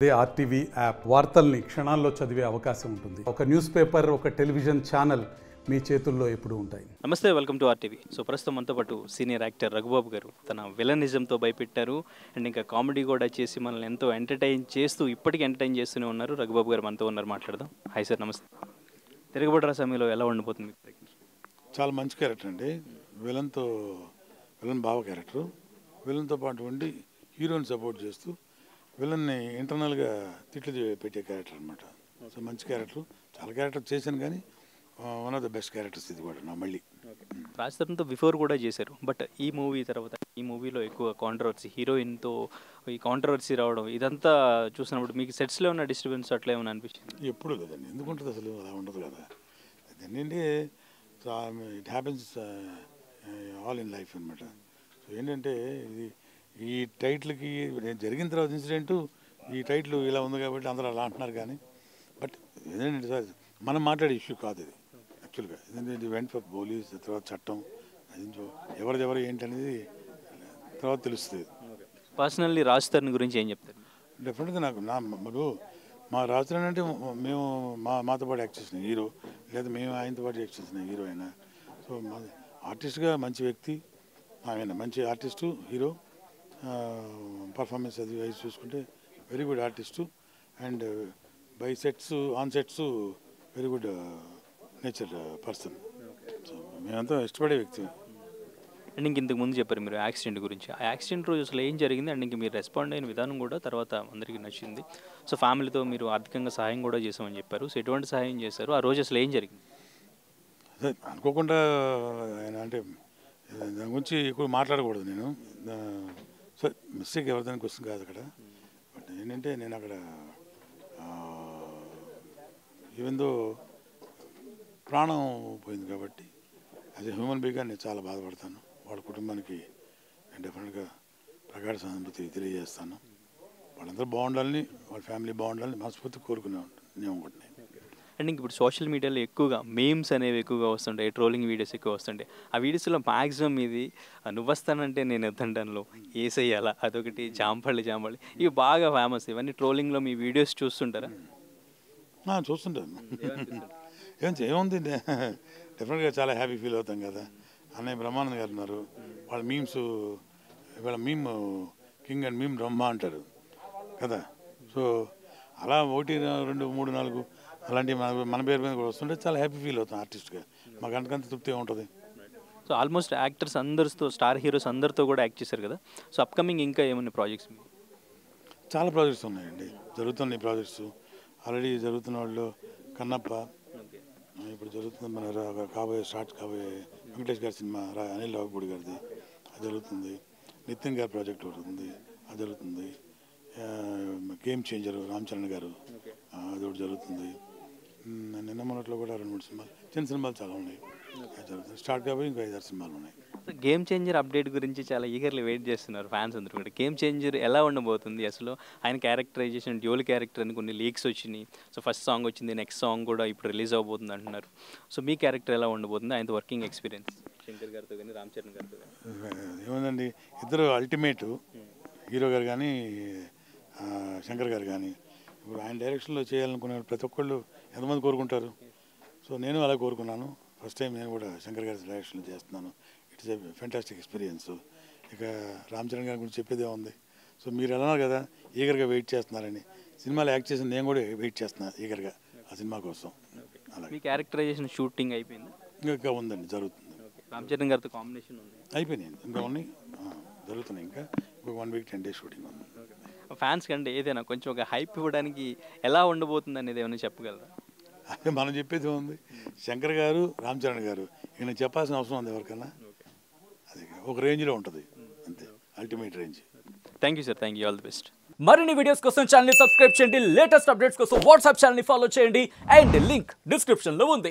అదే RTV app వార్తల్ని క్షణాల్లో చదివే అవకాశం ఉంటుంది. ఒక న్యూస్ పేపర్, ఒక టెలివిజన్ ఛానల్ మీ చేతుల్లో ఎప్పుడూ ఉంటాయి. నమస్తే, వెల్కమ్ టు ఆర్టీవీ. సో ప్రస్తుతం మనతో పాటు సీనియర్ యాక్టర్ రఘుబాబు గారు తన విలనిజంతో భయపెట్టారు అండ్ ఇంకా కామెడీ కూడా చేసి మనల్ని ఎంతో ఎంటర్టైన్ చేస్తూ ఇప్పటికీ ఎంటర్టైన్ చేస్తూనే ఉన్నారు. రఘుబాబు గారు మనతో ఉన్నారు, మాట్లాడదాం. హాయ్ సార్, నమస్తే. తిరగబడ్డ సమయంలో ఎలా ఉండిపోతుంది మీకు? చాలా మంచి క్యారెక్టర్ అండి. విలన్ బావ క్యారెక్టరు. విలన్తో పాటు ఉండి హీరోని సపోర్ట్ చేస్తూ విలన్ని ఇంటర్నల్గా తిట్లు పెట్టే క్యారెక్టర్ అనమాట. సో మంచి క్యారెక్టర్. చాలా క్యారెక్టర్ చేశాను కానీ one of the best characters ఇది కూడా నా మళ్ళీ. రాజతరంతో బిఫోర్ కూడా చేశారు, బట్ ఈ మూవీ తర్వాత ఈ మూవీలో ఎక్కువ కాంట్రవర్సీ, హీరోయిన్తో ఈ కాంట్రవర్సీ రావడం ఇదంతా చూసినప్పుడు మీకు సెట్స్లో ఉన్న డిస్టర్బెన్స్ అట్లా ఏమైనా అనిపించింది? ఎప్పుడు కదండి, ఎందుకు ఉంటుంది అసలు, అలా ఉండదు కదా. అదేంటంటే it happens all in life అనమాట. సో ఏంటంటే ఇది ఈ టైటిల్కి జరిగిన తర్వాత ఇన్సిడెంటు ఈ టైటిల్ ఇలా ఉంది కాబట్టి అందరూ అలా అంటున్నారు. కానీ బట్ ఏంటంటే సార్ మనం మాట్లాడే ఇష్యూ కాదు ఇది యాక్చువల్గా. ఇది వెంట ఫర్ పోలీస్, తర్వాత చట్టం, ఎవరిదెవరు ఏంటనేది తర్వాత తెలుస్తుంది. పర్సనల్లీ రాజ్ తరుణ్ గురించి ఏం చెప్తారు? డెఫినెట్గా నాకు మా రాజ్ తరుణ్ అంటే మేము మాతో పాటు యాక్ట్ చేసిన హీరో, లేదా మేము ఆయనతో పాటు యాక్ట్ చేసిన హీరో అయినా. సో ఆర్టిస్ట్గా మంచి వ్యక్తి ఆయన, మంచి ఆర్టిస్టు, హీరో. పర్ఫార్మెన్స్ అది వైజ్ చూసుకుంటే very good artist and by sets on sets very good nature person. So మేమంతా ఇష్టపడే వ్యక్తి. అండ్ ఇంతకు ముందు చెప్పారు మీరు యాక్సిడెంట్ గురించి. ఆ యాక్సిడెంట్ రోజు అసలు ఏం జరిగింది అండ్ ఇంక మీరు రెస్పాండ్ అయిన విధానం కూడా తర్వాత అందరికీ నచ్చింది. సో ఫ్యామిలీతో మీరు ఆర్థికంగా సహాయం కూడా చేసామని చెప్పారు. సో ఎటువంటి సహాయం చేశారు? ఆ రోజు అసలు ఏం జరిగింది? అదే అనుకోకుండా ఆయన అంటే దాని గురించి ఎక్కువ మాట్లాడకూడదు నేను. సో మిస్టేక్ ఎవరిదానికి వస్తుంది కాదు అక్కడ. బట్ ఏంటంటే నేను అక్కడ ఈవెందో ప్రాణం పోయింది కాబట్టి యాజ్ ఎ హ్యూమన్ బీయింగ్గా నేను చాలా బాధపడతాను. వాళ్ళ కుటుంబానికి నేను డెఫినెట్గా ప్రగాఢ సానుభూతి తెలియజేస్తాను. వాళ్ళందరూ బాగుండాలని, వాళ్ళ ఫ్యామిలీ బాగుండాలని మనస్ఫూర్తి కోరుకునే ఉంటాను. అండ్ ఇంక ఇప్పుడు సోషల్ మీడియాలో ఎక్కువగా మీమ్స్ అనేవి ఎక్కువగా వస్తుంటాయి, ట్రోలింగ్ వీడియోస్ ఎక్కువ వస్తుంటాయి. ఆ వీడియోస్లో మ్యాక్సిమం ఇది నువ్వొస్తానంటే నేను వద్దంటాను, ఏసయ్యాల, అదొకటి, జాంపళ్ళు ఇవి బాగా ఫేమస్. ఇవన్నీ ట్రోలింగ్లో మీ వీడియోస్ చూస్తుంటారా? చూస్తుంటాను. ఏముంది, డెఫినెట్గా చాలా హ్యాపీ ఫీల్ అవుతాం కదా. అన్నయ్య బ్రహ్మానంద్ గారు ఉన్నారు, వాళ్ళ మీమ్స్ ఇవాళ మీమ్ కింగ్ అండ్ మీమ్ బ్రహ్మ అంటారు కదా. సో అలా 1, 2, 3, 4 అలాంటివి మన పేరు మీద కూడా వస్తుంటే చాలా హ్యాపీ ఫీల్ అవుతాం ఆర్టిస్ట్గా. మాకు అంతకంత తృప్తి ఉంటుంది. సో ఆల్మోస్ట్ యాక్టర్స్ అందరితో, స్టార్ హీరోస్ అందరితో కూడా యాక్ట్ చేశారు కదా. సో అప్కమింగ్ ఇంకా ఏమైనా ప్రాజెక్ట్స్? చాలా ప్రాజెక్ట్స్ ఉన్నాయండి, జరుగుతున్నాయి ప్రాజెక్ట్స్. ఆల్రెడీ జరుగుతున్న వాళ్ళు కన్నప్ప, ఇప్పుడు జరుగుతుంది మన కాబోయే వెంకటేష్ గారి సినిమా, అనిల్ రావుపూడి గారిది, అది జరుగుతుంది. నితిన్ గారి ప్రాజెక్ట్ ఒకటి ఉంది, అది జరుగుతుంది. గేమ్ చేంజర్ రామ్ చరణ్ గారు, అది ఒకటి జరుగుతుంది. నిన్న మొన్నట్లో కూడా 2-3 సినిమాలు, చిన్న సినిమాలు చాలా ఉన్నాయి జరుగుతుంది. స్టార్ట్ కాబోయి ఇంకా 5-6 సినిమాలు ఉన్నాయి. గేమ్ చేంజర్ అప్డేట్ గురించి చాలా ఈగర్లీ వెయిట్ చేస్తున్నారు ఫ్యాన్స్ అందరూ కూడా. గేమ్ చేంజర్ ఎలా ఉండబోతుంది అసలు? ఆయన క్యారెక్టరైజేషన్ డ్యూల్ క్యారెక్టర్ అని కొన్ని లీక్స్ వచ్చినాయి. సో ఫస్ట్ సాంగ్ వచ్చింది, నెక్స్ట్ సాంగ్ కూడా ఇప్పుడు రిలీజ్ అవబోతుంది అంటున్నారు. సో మీ క్యారెక్టర్ ఎలా ఉండబోతుంది? ఆయనతో వర్కింగ్ ఎక్స్పీరియన్స్ శంకర్ గారితో కానీ రామ్ చరణ్ గారితో కానీ? ఏముందండి, ఇద్దరు అల్టిమేటు, హీరో గారు కానీ శంకర్ గారు కానీ. ఇప్పుడు ఆయన డైరెక్షన్లో చేయాలనుకునే ప్రతి ఒక్కళ్ళు ఎంతమంది కోరుకుంటారు. సో నేను అలా కోరుకున్నాను. ఫస్ట్ టైం నేను కూడా శంకర్ గారి డైరెక్షన్లో చేస్తున్నాను. It's a fantastic experience. ఇక రామ్ చరణ్ గారి గురించి చెప్పేదే ఉంది. సో మీరు ఎలా కదా ఈగర్గా వెయిట్ చేస్తున్నారని, సినిమాలో యాక్ట్ చేసిన నేను కూడా వెయిట్ చేస్తున్నాను ఈగర్గా ఆ సినిమా కోసం. అలా మీ క్యారెక్టరైజేషన్ షూటింగ్ అయిపోయింది? ఇంకా ఉందండి, జరుగుతుంది. రామ్ చరణ్ గారితో కాంబినేషన్ ఉంది? అయిపోయినాయి, ఇంకా ఉన్నాయి, జరుగుతున్నాయి. ఇంకా 1 వీక్ 10 days షూటింగ్ ఉంది. ఫ్యాన్స్ కంటే ఏదైనా కొంచెం ఒక హైప్ ఇవ్వడానికి ఎలా ఉండబోతుంది అనేది ఏమైనా చెప్పగలరా? అదే మనం చెప్పేది ఉంది. శంకర్ గారు, రామ్ చరణ్ గారు, ఈయన చెప్పాల్సిన అవసరం ఉంది ఎవరికన్నా. అది ఒక రేంజ్లో ఉంటుంది అంతే, ultimate range. Thank you sir, thank you, all the best. మరిన్ని వీడియోస్ కోసం ఛానల్ ని సబ్స్క్రైబ్ చేయండి, లేటెస్ట్ అప్డేట్స్ కోసం వాట్సాప్ ఛానల్ ని ఫాలో చేయండి అండ్ లింక్ డిస్క్రిప్షన్ లో ఉంది.